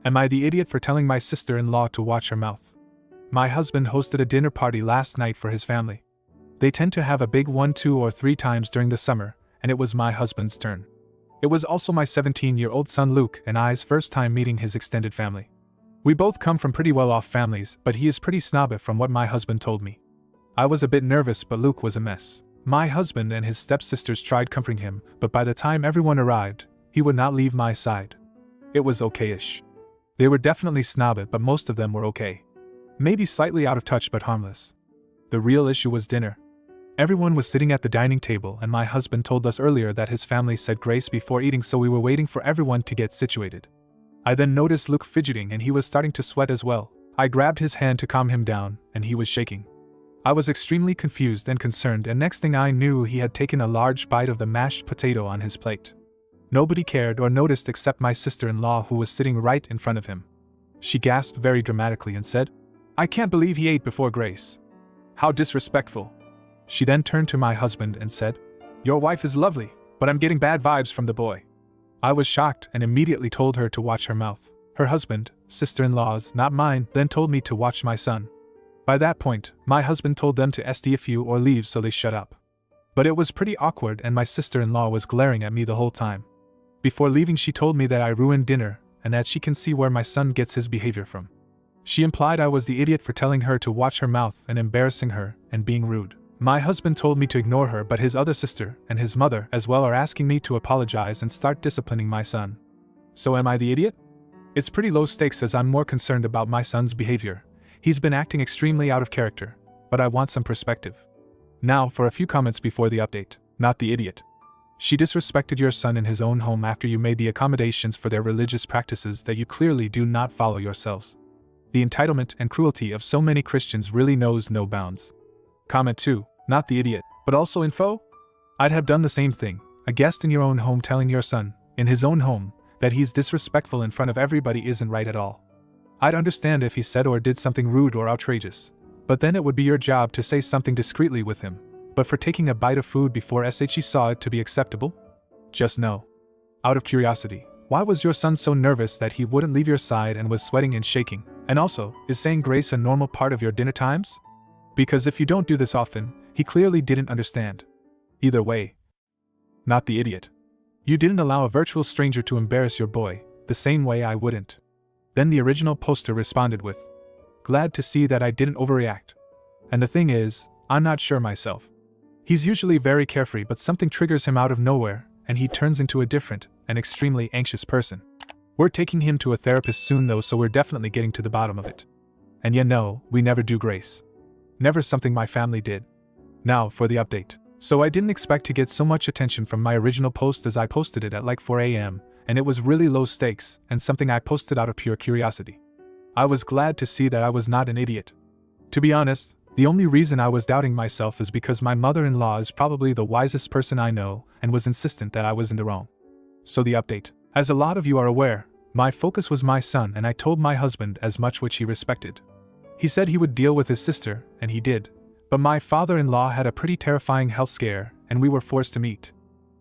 Am I the idiot for telling my sister-in-law to watch her mouth? My husband hosted a dinner party last night for his family. They tend to have a big one 2 or 3 times during the summer, and it was my husband's turn. It was also my 17-year-old son Luke and I's first time meeting his extended family. We both come from pretty well-off families, but he is pretty snobby from what my husband told me. I was a bit nervous, but Luke was a mess. My husband and his stepsisters tried comforting him, but by the time everyone arrived, he would not leave my side. It was okay-ish. They were definitely snobby, but most of them were okay. Maybe slightly out of touch but harmless. The real issue was dinner. Everyone was sitting at the dining table, and my husband told us earlier that his family said grace before eating, so we were waiting for everyone to get situated. I then noticed Luke fidgeting and he was starting to sweat as well. I grabbed his hand to calm him down, and he was shaking. I was extremely confused and concerned, and next thing I knew he had taken a large bite of the mashed potato on his plate. Nobody cared or noticed except my sister-in-law, who was sitting right in front of him. She gasped very dramatically and said, "I can't believe he ate before grace. How disrespectful." She then turned to my husband and said, "Your wife is lovely, but I'm getting bad vibes from the boy." I was shocked and immediately told her to watch her mouth. Her husband, sister-in-law's, not mine, then told me to watch my son. By that point, my husband told them to SDFU or leave, so they shut up. But it was pretty awkward, and my sister-in-law was glaring at me the whole time. Before leaving, she told me that I ruined dinner and that she can see where my son gets his behavior from. She implied I was the idiot for telling her to watch her mouth and embarrassing her and being rude. My husband told me to ignore her, but his other sister and his mother as well are asking me to apologize and start disciplining my son. So am I the idiot? It's pretty low stakes, as I'm more concerned about my son's behavior. He's been acting extremely out of character, but I want some perspective. Now for a few comments before the update. Not the idiot. She disrespected your son in his own home after you made the accommodations for their religious practices that you clearly do not follow yourselves. The entitlement and cruelty of so many Christians really knows no bounds. Comment 2. Not the idiot, but also info? I'd have done the same thing. A guest in your own home telling your son, in his own home, that he's disrespectful in front of everybody isn't right at all. I'd understand if he said or did something rude or outrageous, but then it would be your job to say something discreetly with him. But for taking a bite of food before she saw it to be acceptable? Just no. Out of curiosity, why was your son so nervous that he wouldn't leave your side and was sweating and shaking? And also, is saying grace a normal part of your dinner times? Because if you don't do this often, he clearly didn't understand. Either way, not the idiot. You didn't allow a virtual stranger to embarrass your boy, the same way I wouldn't. Then the original poster responded with, "Glad to see that I didn't overreact. And the thing is, I'm not sure myself. He's usually very carefree, but something triggers him out of nowhere, and he turns into a different and extremely anxious person. We're taking him to a therapist soon though, so we're definitely getting to the bottom of it. And no, we never do grace. Never something my family did." Now for the update. So I didn't expect to get so much attention from my original post, as I posted it at like 4 a.m, and it was really low stakes and something I posted out of pure curiosity. I was glad to see that I was not an idiot. To be honest, the only reason I was doubting myself is because my mother-in-law is probably the wisest person I know and was insistent that I was in the wrong. So the update. As a lot of you are aware, my focus was my son, and I told my husband as much, which he respected. He said he would deal with his sister, and he did. But my father-in-law had a pretty terrifying health scare, and we were forced to meet.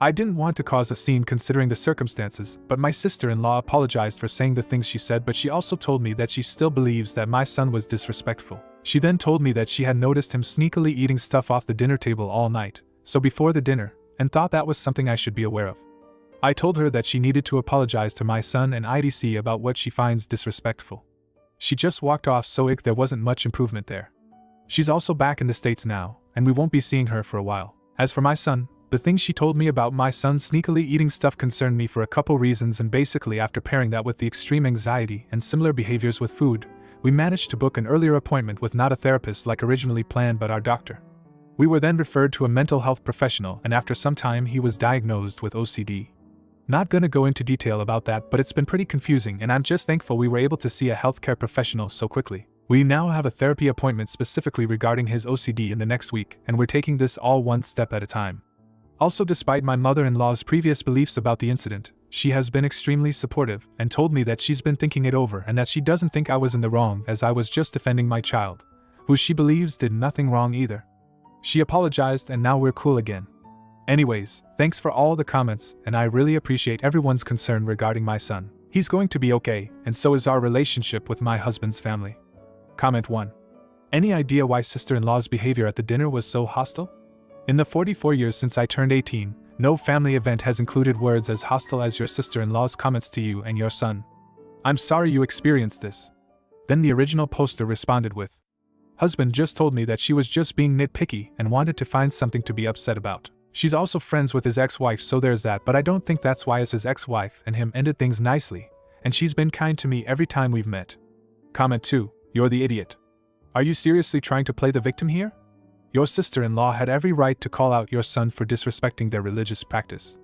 I didn't want to cause a scene considering the circumstances, but my sister-in-law apologized for saying the things she said, but she also told me that she still believes that my son was disrespectful. She then told me that she had noticed him sneakily eating stuff off the dinner table all night, so before the dinner, and thought that was something I should be aware of. I told her that she needed to apologize to my son and IDC about what she finds disrespectful. She just walked off, so there wasn't much improvement there. She's also back in the States now, and we won't be seeing her for a while. As for my son, the thing she told me about my son sneakily eating stuff concerned me for a couple reasons, and basically after pairing that with the extreme anxiety and similar behaviors with food, we managed to book an earlier appointment with not a therapist like originally planned, but our doctor. We were then referred to a mental health professional, and after some time he was diagnosed with OCD. Not gonna go into detail about that, but it's been pretty confusing, and I'm just thankful we were able to see a healthcare professional so quickly. We now have a therapy appointment specifically regarding his OCD in the next week, and we're taking this all one step at a time. Also, despite my mother-in-law's previous beliefs about the incident, she has been extremely supportive and told me that she's been thinking it over and that she doesn't think I was in the wrong, as I was just defending my child, who she believes did nothing wrong either. She apologized, and now we're cool again. Anyways, thanks for all the comments, and I really appreciate everyone's concern regarding my son. He's going to be okay, and so is our relationship with my husband's family. Comment 1. Any idea why sister-in-law's behavior at the dinner was so hostile? In the 44 years since I turned 18, no family event has included words as hostile as your sister-in-law's comments to you and your son. I'm sorry you experienced this. Then the original poster responded with, husband just told me that she was just being nitpicky and wanted to find something to be upset about. She's also friends with his ex-wife, so there's that, but I don't think that's why, as his ex-wife and him ended things nicely, and she's been kind to me every time we've met. Comment 2. You're the idiot. Are you seriously trying to play the victim here? Your sister-in-law had every right to call out your son for disrespecting their religious practice.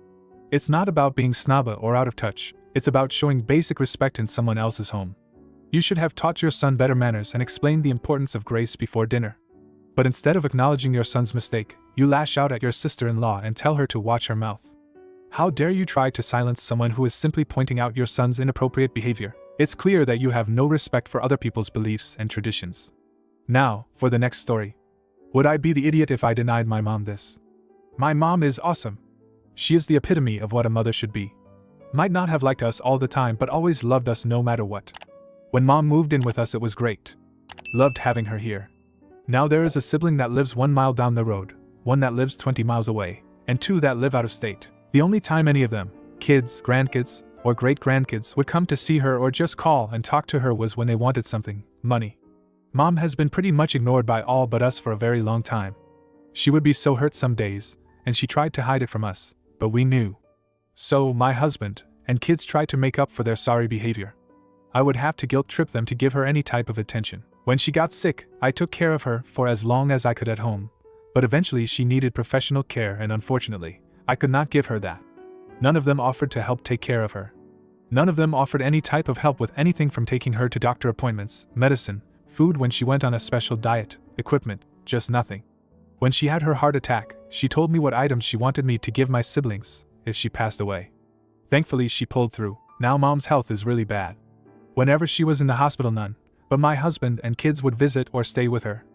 It's not about being snobba or out of touch, it's about showing basic respect in someone else's home. You should have taught your son better manners and explained the importance of grace before dinner. But instead of acknowledging your son's mistake, you lash out at your sister-in-law and tell her to watch her mouth. How dare you try to silence someone who is simply pointing out your son's inappropriate behavior? It's clear that you have no respect for other people's beliefs and traditions. Now, for the next story. Would I be the idiot if I denied my mom this? My mom is awesome. She is the epitome of what a mother should be. Might not have liked us all the time, but always loved us no matter what. When mom moved in with us, it was great. Loved having her here. Now there is a sibling that lives 1 mile down the road, one that lives 20 miles away, and 2 that live out of state. The only time any of them, kids, grandkids, or great-grandkids, would come to see her or just call and talk to her was when they wanted something, money. Mom has been pretty much ignored by all but us for a very long time. She would be so hurt some days, and she tried to hide it from us, but we knew. So, my husband and kids tried to make up for their sorry behavior. I would have to guilt-trip them to give her any type of attention. When she got sick, I took care of her for as long as I could at home, but eventually she needed professional care, and unfortunately, I could not give her that. None of them offered to help take care of her. None of them offered any type of help with anything from taking her to doctor appointments, medicine, food when she went on a special diet, equipment, just nothing. When she had her heart attack, she told me what items she wanted me to give my siblings if she passed away. Thankfully, she pulled through. Now mom's health is really bad. Whenever she was in the hospital, none but my husband and kids would visit or stay with her.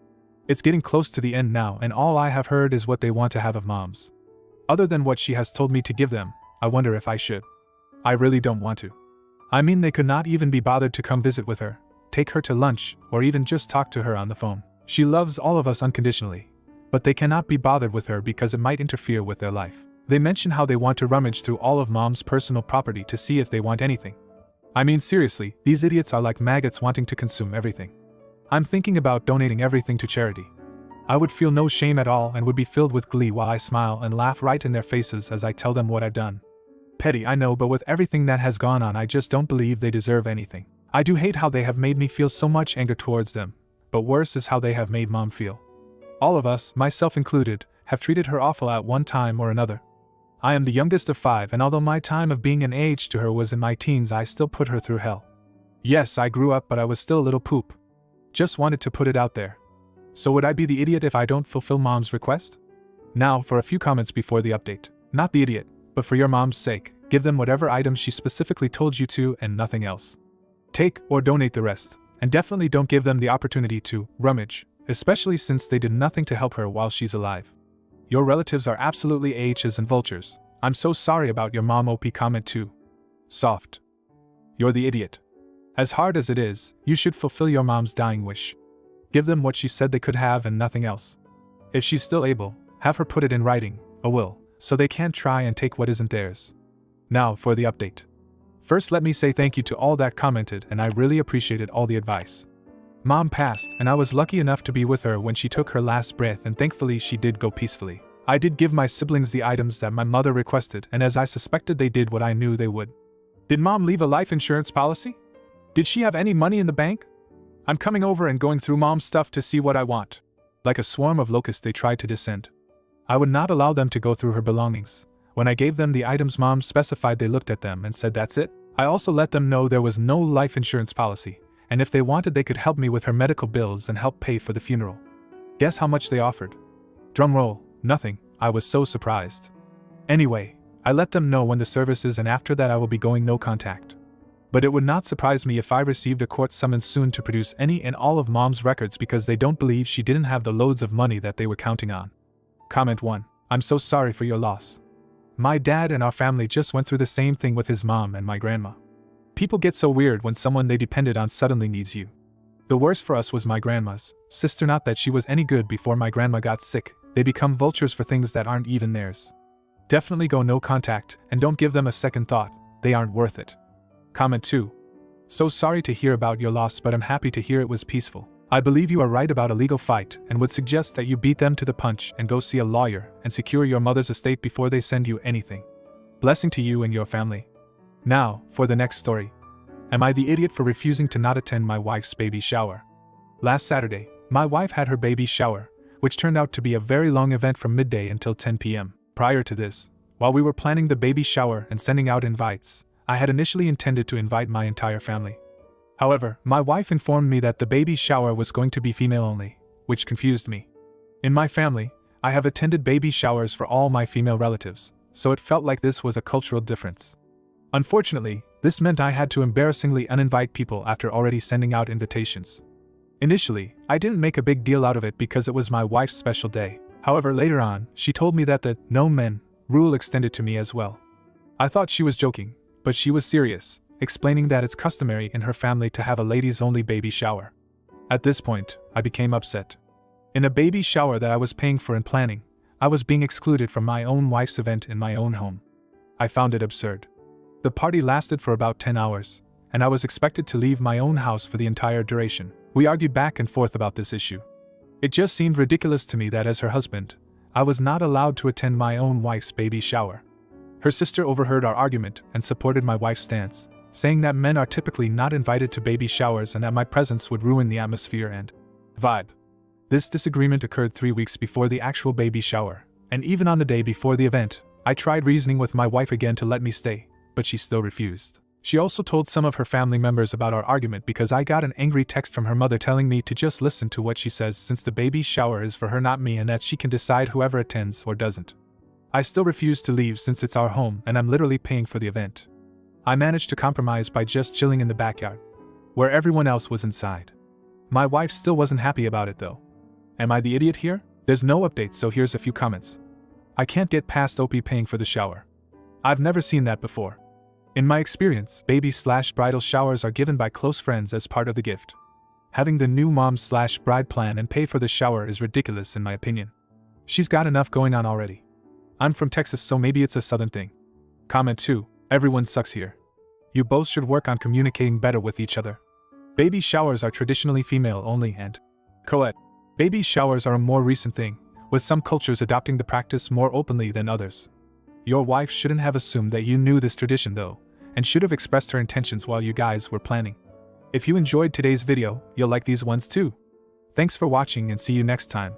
It's getting close to the end now, and all I have heard is what they want to have of moms. Other than what she has told me to give them, I wonder if I should. I really don't want to. I mean, they could not even be bothered to come visit with her, take her to lunch, or even just talk to her on the phone. She loves all of us unconditionally, but they cannot be bothered with her because it might interfere with their life. They mention how they want to rummage through all of mom's personal property to see if they want anything. I mean, seriously, these idiots are like maggots wanting to consume everything. I'm thinking about donating everything to charity. I would feel no shame at all and would be filled with glee while I smile and laugh right in their faces as I tell them what I've done. Petty, I know, but with everything that has gone on, I just don't believe they deserve anything. I do hate how they have made me feel so much anger towards them, but worse is how they have made mom feel. All of us, myself included, have treated her awful at one time or another. I am the youngest of 5, and although my time of being an age to her was in my teens, I still put her through hell. Yes, I grew up, but I was still a little poop. Just wanted to put it out there. So would I be the idiot if I don't fulfill mom's request? Now, for a few comments before the update. Not the idiot, but for your mom's sake, give them whatever items she specifically told you to and nothing else. Take or donate the rest, and definitely don't give them the opportunity to rummage, especially since they did nothing to help her while she's alive. Your relatives are absolutely AHs and vultures. I'm so sorry about your mom. OP comment 2. Soft. You're the idiot. As hard as it is, you should fulfill your mom's dying wish. Give them what she said they could have and nothing else. If she's still able, have her put it in writing, a will, so they can't try and take what isn't theirs. Now for the update. First, let me say thank you to all that commented, and I really appreciated all the advice. Mom passed, and I was lucky enough to be with her when she took her last breath, and thankfully she did go peacefully. I did give my siblings the items that my mother requested, and as I suspected, they did what I knew they would. Did mom leave a life insurance policy? Did she have any money in the bank? I'm coming over and going through mom's stuff to see what I want. Like a swarm of locusts, they tried to descend. I would not allow them to go through her belongings. When I gave them the items mom specified, they looked at them and said, "That's it?" I also let them know there was no life insurance policy, and if they wanted, they could help me with her medical bills and help pay for the funeral. Guess how much they offered? Drum roll, nothing. I was so surprised. Anyway, I let them know when the service is, and after that I will be going no contact. But it would not surprise me if I received a court summons soon to produce any and all of mom's records because they don't believe she didn't have the loads of money that they were counting on. Comment 1. I'm so sorry for your loss. My dad and our family just went through the same thing with his mom and my grandma. People get so weird when someone they depended on suddenly needs you. The worst for us was my grandma's sister. Not that she was any good before my grandma got sick, they become vultures for things that aren't even theirs. Definitely go no contact, and don't give them a second thought, they aren't worth it. Comment 2. So sorry to hear about your loss, but I'm happy to hear it was peaceful. I believe you are right about a legal fight and would suggest that you beat them to the punch and go see a lawyer and secure your mother's estate before they send you anything. Blessing to you and your family. Now, for the next story. Am I the idiot for refusing to not attend my wife's baby shower? Last Saturday, my wife had her baby shower, which turned out to be a very long event from midday until 10 p.m. Prior to this, while we were planning the baby shower and sending out invites, I had initially intended to invite my entire family. However, my wife informed me that the baby shower was going to be female only, which confused me. In my family, I have attended baby showers for all my female relatives, so it felt like this was a cultural difference. Unfortunately, this meant I had to embarrassingly uninvite people after already sending out invitations. Initially, I didn't make a big deal out of it because it was my wife's special day. However, later on, she told me that the no men rule extended to me as well. I thought she was joking, but she was serious, explaining that it's customary in her family to have a ladies-only baby shower. At this point, I became upset. In a baby shower that I was paying for and planning, I was being excluded from my own wife's event in my own home. I found it absurd. The party lasted for about 10 hours, and I was expected to leave my own house for the entire duration. We argued back and forth about this issue. It just seemed ridiculous to me that as her husband, I was not allowed to attend my own wife's baby shower. Her sister overheard our argument and supported my wife's stance, saying that men are typically not invited to baby showers and that my presence would ruin the atmosphere and vibe. This disagreement occurred 3 weeks before the actual baby shower, and even on the day before the event, I tried reasoning with my wife again to let me stay, but she still refused. She also told some of her family members about our argument because I got an angry text from her mother telling me to just listen to what she says since the baby shower is for her, not me, and that she can decide whoever attends or doesn't. I still refuse to leave since it's our home and I'm literally paying for the event. I managed to compromise by just chilling in the backyard, where everyone else was inside. My wife still wasn't happy about it though. Am I the idiot here? There's no updates, so here's a few comments. I can't get past OP paying for the shower. I've never seen that before. In my experience, baby/bridal showers are given by close friends as part of the gift. Having the new mom/bride plan and pay for the shower is ridiculous in my opinion. She's got enough going on already. I'm from Texas, so maybe it's a southern thing. Comment 2. Everyone sucks here. You both should work on communicating better with each other. Baby showers are traditionally female only and co-ed. Baby showers are a more recent thing, with some cultures adopting the practice more openly than others. Your wife shouldn't have assumed that you knew this tradition though, and should have expressed her intentions while you guys were planning. If you enjoyed today's video, you'll like these ones too. Thanks for watching and see you next time.